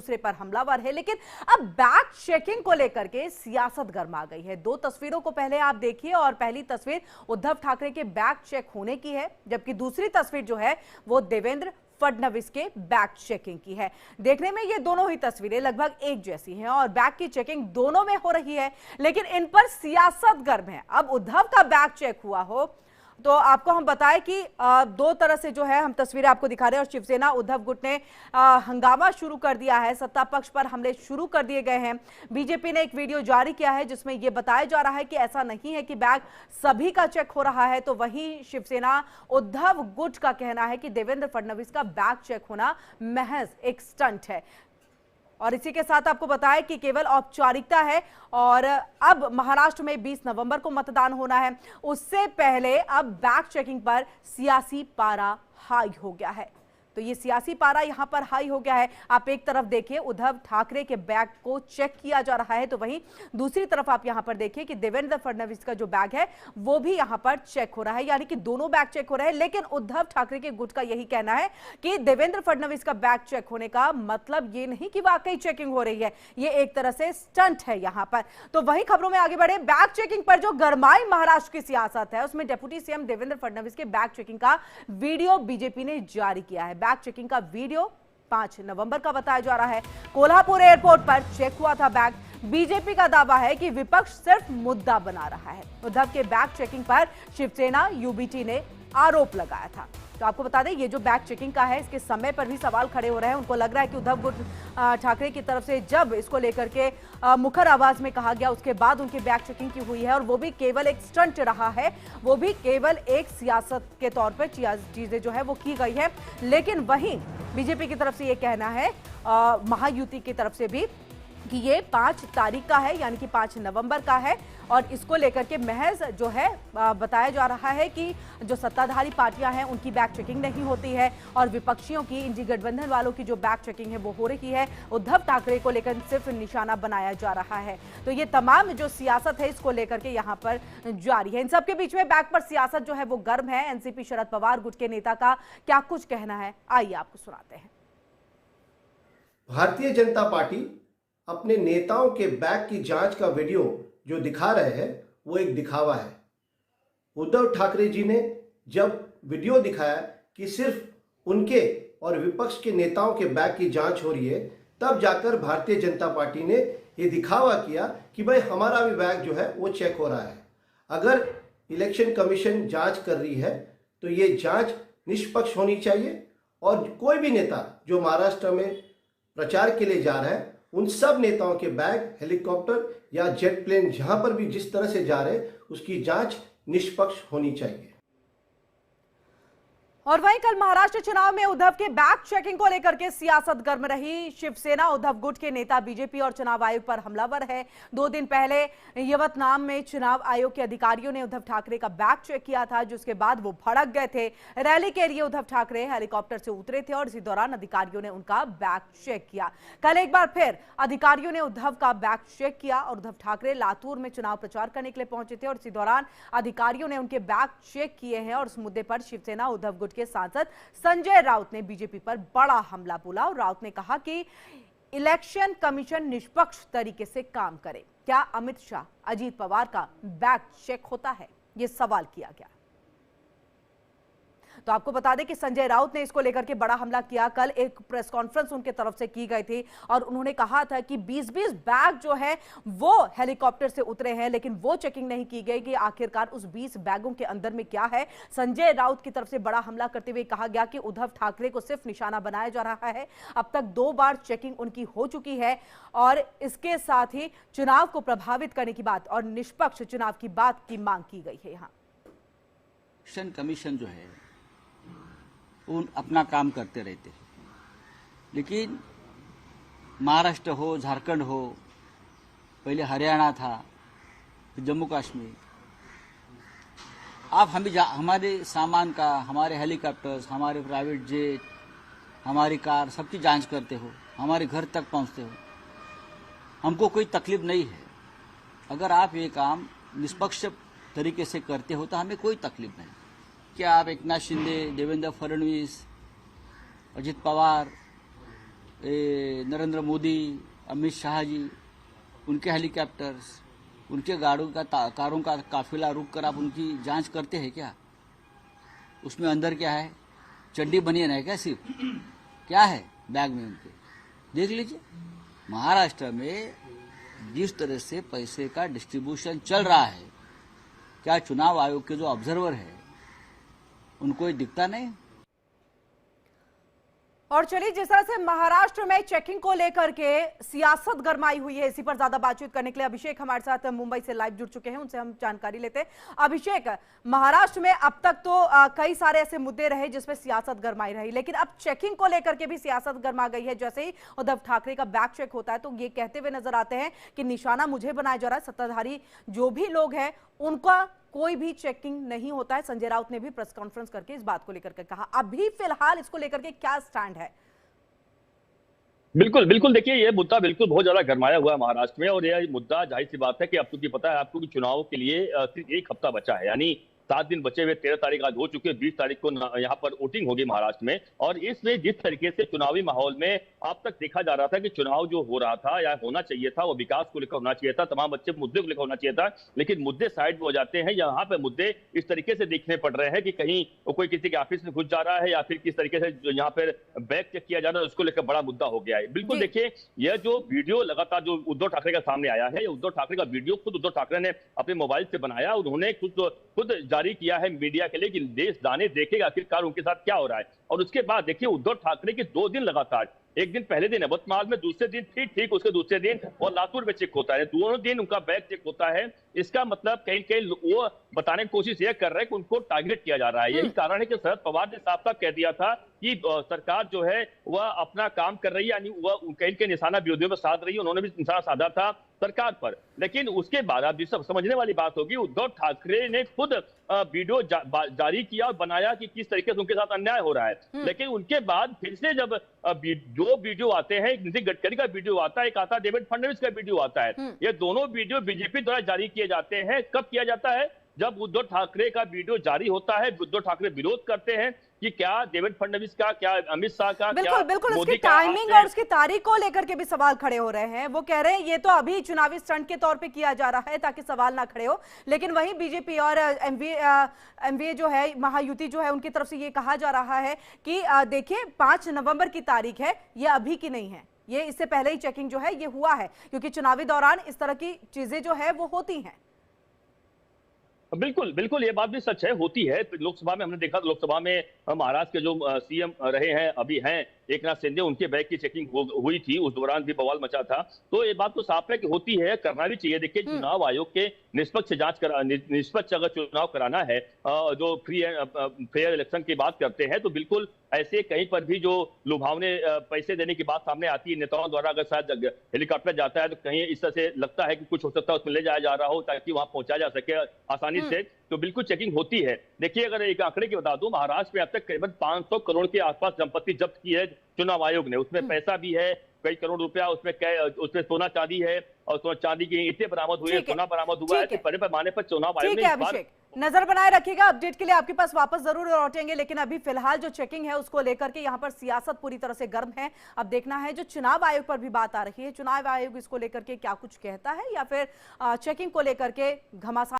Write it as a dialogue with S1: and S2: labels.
S1: दूसरे पर हमलावर है। लेकिन अब बैग चेकिंग को लेकर के सियासत गर्मा गई है। दो तस्वीरों को पहले आप देखिए और पहली तस्वीर उद्धव ठाकरे के बैग चेक होने की है, जबकि दूसरी तस्वीर जो है वो देवेंद्र फडणवीस के बैग चेकिंग की है। देखने में ये दोनों ही तस्वीरें लगभग एक जैसी हैं और बैग की चेकिंग दोनों में हो रही है, लेकिन इन पर सियासत गर्म है। अब उद्धव का बैग चेक हुआ हो तो आपको हम बताएं कि दो तरह से जो है हम तस्वीरें आपको दिखा रहे हैं और शिवसेना उद्धव गुट ने हंगामा शुरू कर दिया है। सत्ता पक्ष पर हमले शुरू कर दिए गए हैं। बीजेपी ने एक वीडियो जारी किया है जिसमें यह बताया जा रहा है कि ऐसा नहीं है कि बैग सभी का चेक हो रहा है, तो वहीं शिवसेना उद्धव गुट का कहना है कि देवेंद्र फडणवीस का बैग चेक होना महज एक स्टंट है। और इसी के साथ आपको बताएं कि केवल औपचारिकता है और अब महाराष्ट्र में 20 नवंबर को मतदान होना है। उससे पहले अब बैग चेकिंग पर सियासी पारा हाई हो गया है। तो ये सियासी पारा यहां पर हाई हो गया है। आप एक तरफ देखिए उद्धव ठाकरे के बैग को चेक किया जा रहा है, तो वहीं दूसरी तरफ आप यहां पर देखिए कि देवेंद्र फडणवीस का जो बैग है वो भी यहां पर चेक हो रहा है, यानी कि दोनों बैग चेक हो रहे हैं। लेकिन उद्धव ठाकरे के गुट का यही कहना है कि देवेंद्र फडणवीस का बैग चेक होने का मतलब ये नहीं कि वाकई चेकिंग हो रही है, ये एक तरह से स्टंट है यहां पर। तो वहीं खबरों में आगे बढ़े, बैग चेकिंग पर जो गरमाई महाराष्ट्र की सियासत है उसमें डिप्टी सीएम देवेंद्र फडणवीस के बैग चेकिंग का वीडियो बीजेपी ने जारी किया है। बैग चेकिंग का वीडियो 5 नवंबर का बताया जा रहा है। कोल्हापुर एयरपोर्ट पर चेक हुआ था बैग। बीजेपी का दावा है कि विपक्ष सिर्फ मुद्दा बना रहा है। उद्धव के बैग चेकिंग पर शिवसेना यूबीटी ने आरोप लगाया था। तो आपको बता दें ये जो बैग चेकिंग का है इसके समय पर भी सवाल खड़े हो रहे हैं। उनको लग रहा है कि उद्धव ठाकरे की तरफ से जब इसको लेकर के मुखर आवाज में कहा गया उसके बाद उनकी बैग चेकिंग की हुई है और वो भी केवल एक स्टंट रहा है, वो भी केवल एक सियासत के तौर पर चीजें जो है वो की गई है। लेकिन वहीं बीजेपी की तरफ से ये कहना है महायुति की तरफ से भी कि ये 5 तारीख का है, यानी कि 5 नवंबर का है और इसको लेकर के महज जो है बताया जा रहा है कि जो सत्ताधारी पार्टियां हैं उनकी बैग चेकिंग नहीं होती है और विपक्षियों की, इंडी गठबंधन वालों की जो बैग चेकिंग है वो हो रही है। उद्धव ठाकरे को लेकर सिर्फ निशाना बनाया जा रहा है। तो ये तमाम जो सियासत है इसको लेकर के यहाँ पर जारी है। इन सबके बीच में बैग पर सियासत जो है वो गर्म है। एनसीपी शरद पवार गुट के नेता का क्या कुछ कहना है, आइए आपको सुनाते हैं।
S2: भारतीय जनता पार्टी अपने नेताओं के बैग की जांच का वीडियो जो दिखा रहे हैं वो एक दिखावा है। उद्धव ठाकरे जी ने जब वीडियो दिखाया कि सिर्फ उनके और विपक्ष के नेताओं के बैग की जांच हो रही है, तब जाकर भारतीय जनता पार्टी ने ये दिखावा किया कि भाई हमारा भी बैग जो है वो चेक हो रहा है। अगर इलेक्शन कमीशन जांच कर रही है तो ये जांच निष्पक्ष होनी चाहिए और कोई भी नेता जो महाराष्ट्र में प्रचार के लिए जा रहा है उन सब नेताओं के बैग, हेलीकॉप्टर या जेट प्लेन जहां पर भी जिस तरह से जा रहे उसकी जांच निष्पक्ष होनी चाहिए।
S1: और वहीं कल महाराष्ट्र चुनाव में उद्धव के बैग चेकिंग को लेकर के सियासत गर्म रही। शिवसेना उद्धव गुट के नेता बीजेपी और चुनाव आयोग पर हमलावर है। 2 दिन पहले यवतनाम में चुनाव आयोग के अधिकारियों ने उद्धव ठाकरे का बैग चेक किया था, जिसके बाद वो भड़क गए थे। रैली के लिए उद्धव ठाकरे हेलीकॉप्टर से उतरे थे और इसी दौरान अधिकारियों ने उनका बैग चेक किया। कल एक बार फिर अधिकारियों ने उद्धव का बैग चेक किया और उद्धव ठाकरे लातूर में चुनाव प्रचार करने के लिए पहुंचे थे और इसी दौरान अधिकारियों ने उनके बैग चेक किए हैं। और इस मुद्दे पर शिवसेना उद्धव गुट के सांसद संजय राउत ने बीजेपी पर बड़ा हमला बोला और राउत ने कहा कि इलेक्शन कमीशन निष्पक्ष तरीके से काम करे। क्या अमित शाह, अजीत पवार का बैग चेक होता है, यह सवाल किया गया। तो आपको बता दें कि संजय राउत ने इसको लेकर के बड़ा हमला किया। कल एक प्रेस कॉन्फ्रेंस उनके तरफ से की गई थी और उन्होंने कहा था कि 20-20 बैग जो है वो हेलीकॉप्टर से उतरे हैं, लेकिन वो चेकिंग नहीं की गई कि आखिरकार उस 20 बैगों के अंदर में क्या है। संजय राउत की तरफ से बड़ा हमला करते हुए कहा गया कि उद्धव ठाकरे को सिर्फ निशाना बनाया जा रहा है। अब तक 2 बार चेकिंग उनकी हो चुकी है और इसके साथ ही चुनाव को प्रभावित करने की बात और निष्पक्ष चुनाव की बात की मांग की गई है। यहाँ
S3: इलेक्शन कमीशन जो है उन अपना काम करते रहते हैं, लेकिन महाराष्ट्र हो, झारखंड हो, पहले हरियाणा था, फिर जम्मू कश्मीर, आप हमारे सामान का, हमारे हेलीकॉप्टर्स, हमारे प्राइवेट जेट, हमारी कार, सबकी जांच करते हो, हमारे घर तक पहुंचते हो। हमको कोई तकलीफ नहीं है। अगर आप ये काम निष्पक्ष तरीके से करते हो तो हमें कोई तकलीफ नहीं। क्या आप एकनाथ शिंदे, देवेंद्र फडणवीस, अजित पवार नरेंद्र मोदी, अमित शाह जी, उनके हेलीकॉप्टर्स, उनके गाड़ियों का कारों का काफिला रुक कर आप उनकी जांच करते हैं क्या? उसमें अंदर क्या है? चड्डी बनियान है क्या? सिर्फ क्या है बैग में उनके? देख लीजिए। महाराष्ट्र में जिस तरह से पैसे का डिस्ट्रीब्यूशन चल रहा है, क्या चुनाव आयोग के जो ऑब्जर्वर है उनको ये दिखता नहीं?
S1: और चलिए, जिस तरह से महाराष्ट्र में चेकिंग को लेकर के सियासत गरमाई हुई है, इसी पर ज्यादा बातचीत करने के लिए अभिषेक हमारे साथ मुंबई से लाइव जुड़ चुके हैं, उनसे हम जानकारी लेते हैं। अभिषेक, महाराष्ट्र में अब तक तो कई सारे ऐसे मुद्दे रहे जिसमें सियासत गरमाई रही, लेकिन अब चेकिंग को लेकर के भी सियासत गरमा गई है। जैसे ही उद्धव ठाकरे का बैग चेक होता है तो ये कहते हुए नजर आते हैं कि निशाना मुझे बनाया जा रहा है, सत्ताधारी जो भी लोग हैं उनका कोई भी चेकिंग नहीं होता है। संजय राउत ने भी प्रेस कॉन्फ्रेंस करके इस बात को लेकर के कहा। अभी फिलहाल इसको लेकर के क्या स्टैंड है?
S4: बिल्कुल बिल्कुल, देखिए ये मुद्दा बिल्कुल बहुत ज्यादा गरमाया हुआ है महाराष्ट्र में। और यह मुद्दा जाहिर सी बात है कि अब क्योंकि पता है आपको कि चुनाव के लिए सिर्फ एक हफ्ता बचा है, यानी 7 दिन बचे हुए। 13 तारीख आज हो चुके, 20 तारीख को यहाँ पर वोटिंग होगी महाराष्ट्र में। और इसमें जिस तरीके से चुनावी माहौल में अब तक देखा जा रहा था कि चुनाव जो हो रहा था या होना चाहिए था वो विकास को लेकर होना चाहिए था, तमाम अच्छे मुद्दे को लेकर होना चाहिए था, लेकिन मुद्दे साइड में हो जाते हैं। यहाँ पे मुद्दे इस तरीके से देखने पड़ रहे हैं कि कहीं कोई किसी के ऑफिस में घुस जा रहा है या फिर किस तरीके से यहाँ पर बैग चेक किया जा रहा है, उसको लेकर बड़ा मुद्दा हो गया है। बिल्कुल देखिए, यह जो वीडियो लगातार जो उद्धव ठाकरे का सामने आया है, उद्धव ठाकरे का वीडियो खुद उद्धव ठाकरे ने अपने मोबाइल से बनाया, उन्होंने खुद जारी किया है मीडिया के लिए कि देश जाने देखेगा आखिरकार उनके साथ क्या हो रहा है। और उसके बाद देखिए उद्धव ठाकरे के 2 दिन लगातार, एक दिन पहले दिन यवतमाल में, दूसरे दिन फिर ठीक उसके दूसरे दिन और लातूर में चेक होता है, दोनों दिन उनका बैग चेक होता है। इसका मतलब कहीं कहीं वो बताने की कोशिश यह कर रहे हैं कि उनको टारगेट किया जा रहा है। यही कारण है कि शरद पवार ने साफ साफ कह दिया था कि सरकार जो है वह अपना काम कर रही है, यानी वह कहीं के निशाना विरोधियों में साध रही है। उन्होंने भी निशाना साधा था सरकार पर, लेकिन उसके बाद आप जिस समझने वाली बात होगी, उद्धव ठाकरे ने खुद वीडियो जारी किया और बनाया कि किस तरीके से उनके साथ अन्याय हो रहा है। लेकिन उनके बाद फिर से जब दो वीडियो आते हैं, एक नितिन गडकरी का वीडियो आता है, एक आता है देवेंद्र फडणवीस का वीडियो आता है। ये दोनों वीडियो बीजेपी द्वारा जारी किए जाते हैं। कब किया जाता है? जब उद्धव ठाकरे का वीडियो जारी होता है, उद्धव ठाकरे विरोध करते हैं कि क्या देवेंद्र फडणवीस का, क्या अमित शाह का,
S1: बिल्कुल बिल्कुल, उसकी
S4: मोदी का,
S1: टाइमिंग और उसकी तारीख को लेकर के भी सवाल खड़े हो रहे हैं। वो कह रहे हैं ये तो अभी चुनावी स्टंट के तौर पे किया जा रहा है ताकि सवाल ना खड़े हो, लेकिन वहीं बीजेपी और एमवीए जो है, महायुति जो है, उनकी तरफ से ये कहा जा रहा है कि देखिए 5 नवंबर की तारीख है, ये अभी की नहीं है, ये इससे पहले ही चेकिंग जो है ये हुआ है, क्योंकि चुनावी दौरान इस तरह की चीजें जो है वो होती हैं।
S4: बिल्कुल बिल्कुल, ये बात भी सच है, होती है। लोकसभा में हमने देखा, लोकसभा में महाराष्ट्र के जो सीएम रहे हैं, अभी हैं एकनाथ शिंदे, उनके बैग की चेकिंग हुई थी, उस दौरान भी बवाल मचा था। तो ये बात तो साफ है कि होती है, करना भी चाहिए। देखिए चुनाव आयोग के निष्पक्ष अगर चुनाव कराना है, जो फ्री एंड फेयर इलेक्शन की बात करते हैं, तो बिल्कुल ऐसे कहीं पर भी जो लुभावने पैसे देने की बात सामने आती है नेताओं द्वारा, अगर शायद हेलीकॉप्टर जाता है तो कहीं इस तरह से लगता है कि कुछ हो सकता है उसमें ले जाया जा रहा हो ताकि वहां पहुंचाया जा सके आसानी से, तो बिल्कुल चेकिंग होती है। देखिए अगर एक आंकड़े की बता दूं, महाराष्ट्र में अब तक करीबन 500 करोड़ के आसपास संपत्ति जब्त की है चुनाव आयोग ने। उसमें पैसा भी है, कई करोड़ रुपया, उसमें सोना चांदी है, और सोना चांदी की ईंटें बरामद हुई है, सोना बरामद हुआ है। तो बड़े पैमाने पर चुनाव आयोग ने
S1: अभिषेक, नजर बनाए रखिएगा, अपडेट के लिए आपके पास वापस जरूर लौटेंगे, लेकिन अभी फिलहाल जो चेकिंग है उसको लेकर के यहाँ पर सियासत पूरी तरह से गर्म है। अब देखना है, जो चुनाव आयोग पर भी बात आ रही है, चुनाव आयोग इसको लेकर के क्या कुछ कहता है या फिर चेकिंग को लेकर के घमासान